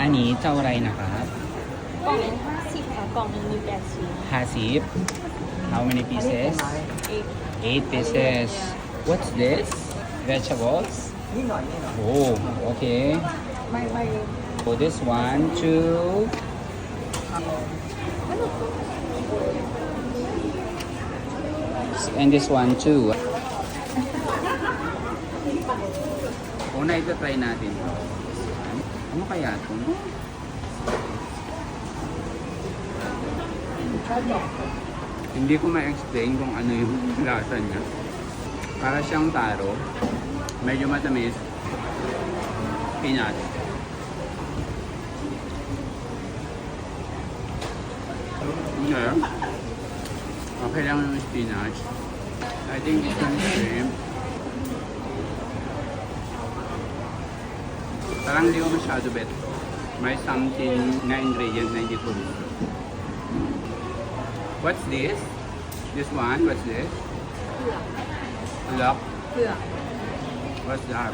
อันนี้เท่าไรนะครับ กล่องนึง50ค่ะกล่องนึงมี8ชิ้น 50 How many pieces 8 8 pieces What's this Vegetables นิดหน่อยนิดหน่อย Oh okay ไม่ So this one two and this one too Una ito try natin to. Ano kaya ito? Hindi ko ma-explain kung ano yung lasa niya. Para siyang taro. Medyo matamis. Peanut. Okay. Okay lang yung spinach. I think it's on shrimp. Parang hindi ko masyado bet. May something na ingredient na hindi ko gusto. What's this? This one? What's this? Lock.เผือก What's that?